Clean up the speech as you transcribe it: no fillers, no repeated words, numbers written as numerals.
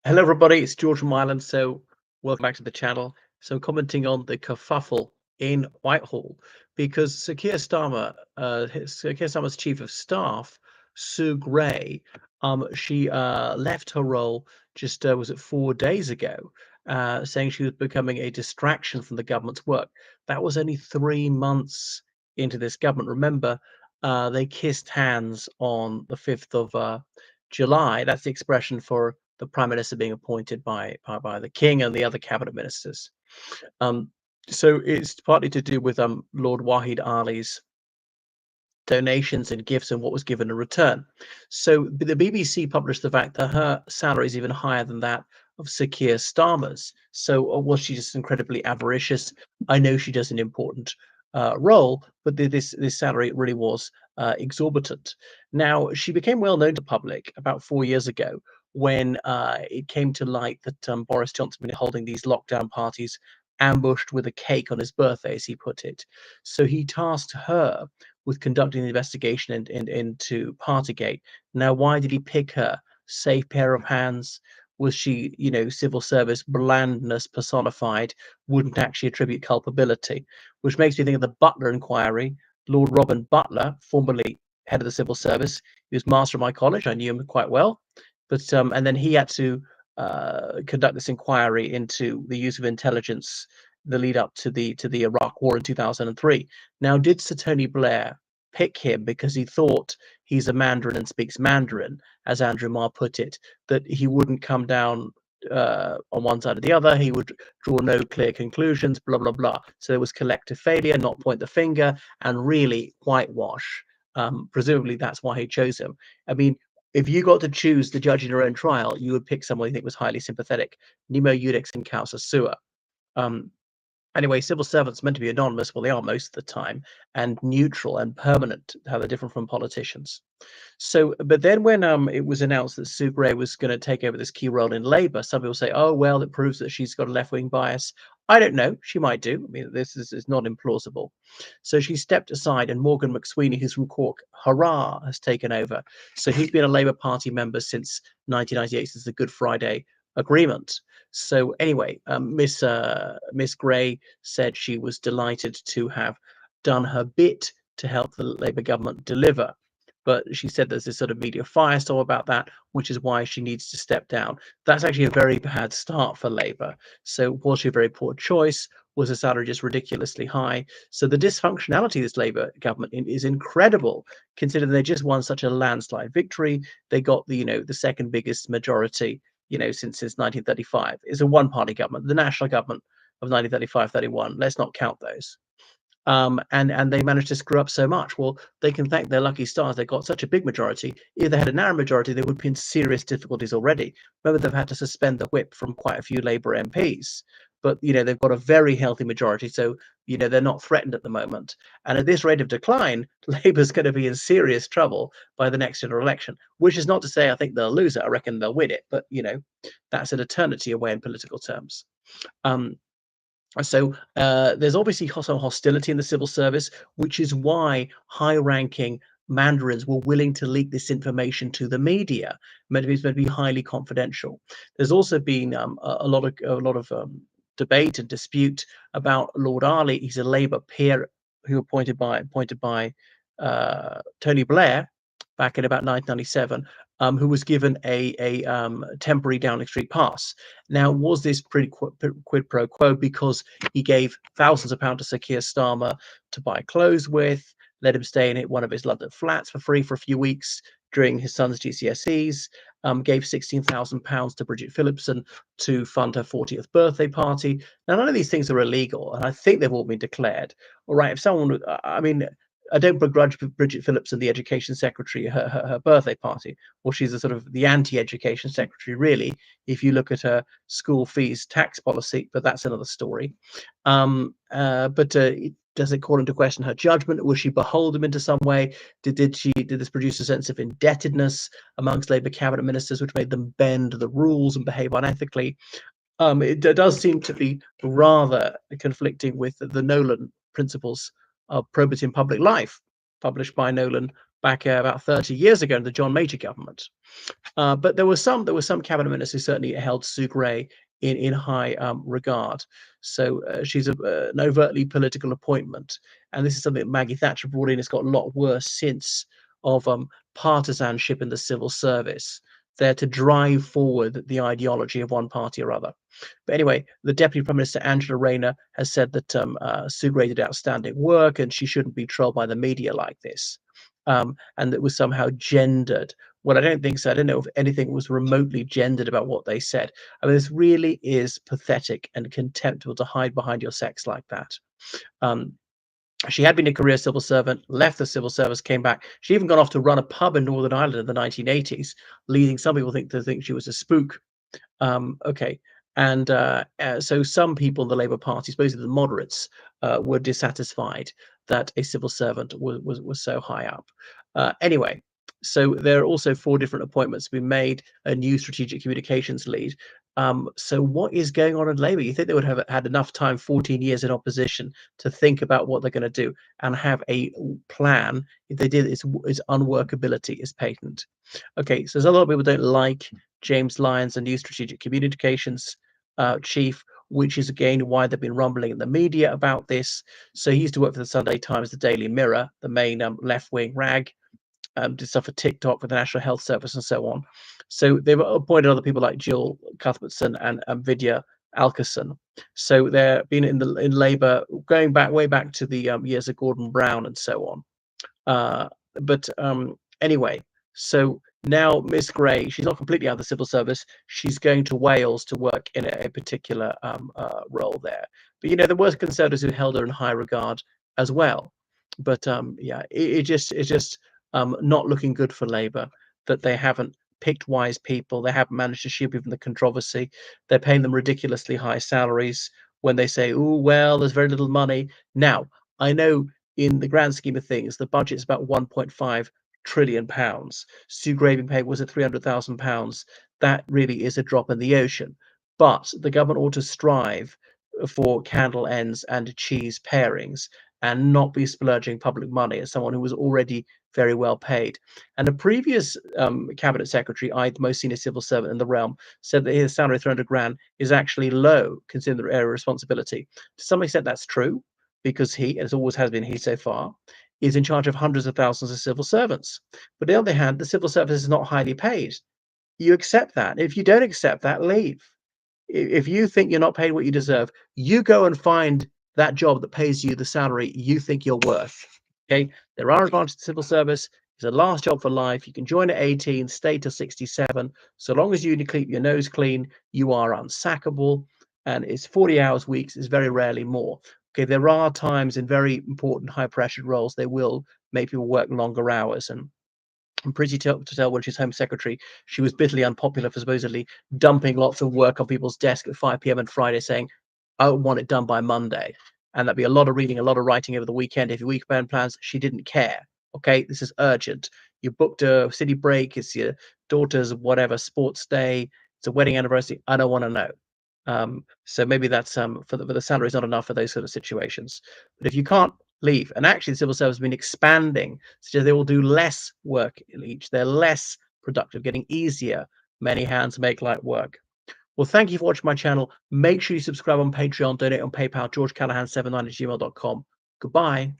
Hello, everybody. It's George from Ireland. So, welcome back to the channel. So, commenting on the kerfuffle in Whitehall because Sir Keir Starmer's chief of staff, Sue Gray, she left her role just was it 4 days ago, saying she was becoming a distraction from the government's work. That was only 3 months into this government. Remember, they kissed hands on the 5th of July. That's the expression for the prime minister being appointed by the king and the other cabinet ministers. Um, so it's partly to do with Lord Wahid Ali's donations and gifts and what was given in return. So the BBC published the fact that her salary is even higher than that of Sir Keir Starmer's. So was she just incredibly avaricious? I know she does an important role, but this salary really was exorbitant. Now she became well known to the public about 4 years ago when it came to light that Boris Johnson had been holding these lockdown parties ambushed with a cake on his birthday, as he put it. So he tasked her with conducting the investigation into Partygate. Now, why did he pick her? Safe pair of hands? Was she, civil service blandness personified? Wouldn't actually attribute culpability, which makes me think of the Butler inquiry. Lord Robin Butler, formerly head of the civil service, he was master of my college. I knew him quite well, but and then he had to conduct this inquiry into the use of intelligence, the lead up to the Iraq War in 2003. Now, did Sir Tony Blair pick him because he thought he's a Mandarin and speaks Mandarin, as Andrew Marr put it, that he wouldn't come down on one side or the other, he would draw no clear conclusions, blah, blah, blah. So there was collective failure, not point the finger, and really whitewash. Presumably that's why he chose him. I mean, if you got to choose the judge in your own trial, you would pick someone you think was highly sympathetic. Nemo Iudex in causa sua. Um, Anyway, civil servants meant to be anonymous. Well, they are most of the time, and neutral and permanent, how they're different from politicians. So, but then when it was announced that Sue Gray was going to take over this key role in Labour, some people say, "Oh, well, it proves that she's got a left-wing bias." I don't know. She might do. I mean, this is not implausible. So she stepped aside, and Morgan McSweeney, who's from Cork, hurrah, has taken over. So he's been a Labour Party member since 1998, since the Good Friday Agreement. So anyway, Miss Gray said she was delighted to have done her bit to help the Labour government deliver. But she said there's this sort of media firestorm about that, which is why she needs to step down. That's actually a very bad start for Labour. So was she a very poor choice? Was her salary just ridiculously high? So the dysfunctionality of this Labour government is incredible, considering they just won such a landslide victory. They got the second biggest majority since 1935. It's a one-party government, the national government of 1935-31. Let's not count those. And they managed to screw up so much. Well, they can thank their lucky stars. They got such a big majority. If they had a narrow majority, they would be in serious difficulties already. Remember, they've had to suspend the whip from quite a few Labour MPs. But they've got a very healthy majority, so they're not threatened at the moment. And at this rate of decline, Labour's going to be in serious trouble by the next general election. Which is not to say I think they'll lose it. I reckon they'll win it. But that's an eternity away in political terms. So there's obviously some hostility in the civil service, which is why high-ranking Mandarins were willing to leak this information to the media. It's meant to be highly confidential. There's also been a lot of debate and dispute about Lord Ali. He's a Labour peer who appointed by Tony Blair back in about 1997, who was given a temporary Downing Street pass. Now, was this pretty quid pro quo because he gave thousands of pounds to Sir Keir Starmer to buy clothes with, let him stay in one of his London flats for free for a few weeks during his son's GCSEs, gave £16,000 to Bridget Phillipson to fund her 40th birthday party. Now, none of these things are illegal, and I think they've all been declared. All right, if someone, I mean, I don't begrudge Bridget Phillipson, the education secretary, her birthday party. Well, she's a sort of the anti-education secretary, really, if you look at her school fees tax policy, but that's another story. But does it call into question her judgment? Was she beholden into some way? Did this produce a sense of indebtedness amongst Labour cabinet ministers, which made them bend the rules and behave unethically? It does seem to be rather conflicting with the Nolan principles of probity in public life. published by Nolan back about 30 years ago in the John Major government. But there were some cabinet ministers who certainly held Sue Gray in high regard. So she's an overtly political appointment, and this is something that Maggie Thatcher brought in. It's got a lot worse since of partisanship in the civil service, there to drive forward the ideology of one party or other. But anyway, the Deputy Prime Minister Angela Rayner has said that Sue Gray did outstanding work and she shouldn't be trolled by the media like this, and that was somehow gendered. Well, I don't think so. I don't know if anything was remotely gendered about what they said. I mean, this really is pathetic and contemptible to hide behind your sex like that. Um, she had been a career civil servant, left the civil service, came back. She even got off to run a pub in Northern Ireland in the 1980s, leading some people think she was a spook. Okay. And so some people in the Labour Party, supposedly the moderates, were dissatisfied that a civil servant was so high up. Anyway, so there are also 4 different appointments been made, a new strategic communications lead. So what is going on in Labour? You think they would have had enough time, 14 years in opposition, to think about what they're going to do and have a plan. If they did, its unworkability is patent. Okay, so there's a lot of people don't like James Lyons, the new strategic communications chief, which is again why they've been rumbling in the media about this. So he used to work for the Sunday Times, the Daily Mirror, the main left-wing rag, did stuff for TikTok, for the National Health Service, and so on. So they've appointed other people like Jill Cuthbertson and Vidya Alkerson. So they're been in Labour going back way back to the years of Gordon Brown and so on. But anyway, so now Miss Gray, she's not completely out of the civil service. She's going to Wales to work in a particular role there. But there were Conservatives who held her in high regard as well. But yeah, it's just not looking good for Labour that they haven't picked wise people. They haven't managed to shield people from the controversy. They're paying them ridiculously high salaries when they say, "Oh well, there's very little money." Now, I know in the grand scheme of things, the budget's about 1.5 trillion pounds. Sue Gray being paid was it 300,000 pounds? That really is a drop in the ocean. But the government ought to strive for candle ends and cheese pairings and not be splurging public money as someone who was already very well paid. And a previous cabinet secretary, the most senior civil servant in the realm, said that his salary, 300 grand, is actually low considering the area of responsibility. To some extent, that's true, because he, as always has been he so far, is in charge of hundreds of thousands of civil servants. But on the other hand, the civil service is not highly paid. You accept that. If you don't accept that, leave. If you think you're not paid what you deserve, you go and find that job that pays you the salary you think you're worth. Okay, there are advantages to civil service. It's a last job for life. You can join at 18, stay till 67. So long as you keep your nose clean, you are unsackable. And it's 40 hours weeks, is very rarely more. Okay, there are times in very important high pressure roles they will make people work longer hours. And I'm pretty to tell when she's Home Secretary, she was bitterly unpopular for supposedly dumping lots of work on people's desk at 5 p.m. on Friday, saying, "I want it done by Monday." And that'd be a lot of reading, a lot of writing over the weekend. If your weekend plans, she didn't care. Okay, this is urgent. You booked a city break, it's your daughter's whatever sports day, it's a wedding anniversary. I don't want to know. So maybe that's for the salary is not enough for those sort of situations. But if you can't leave, and actually the civil service has been expanding, so they will do less work each. They're less productive, getting easier. Many hands make light work. Well, thank you for watching my channel. Make sure you subscribe on Patreon, donate on PayPal, georgecallahan79@gmail.com. Goodbye.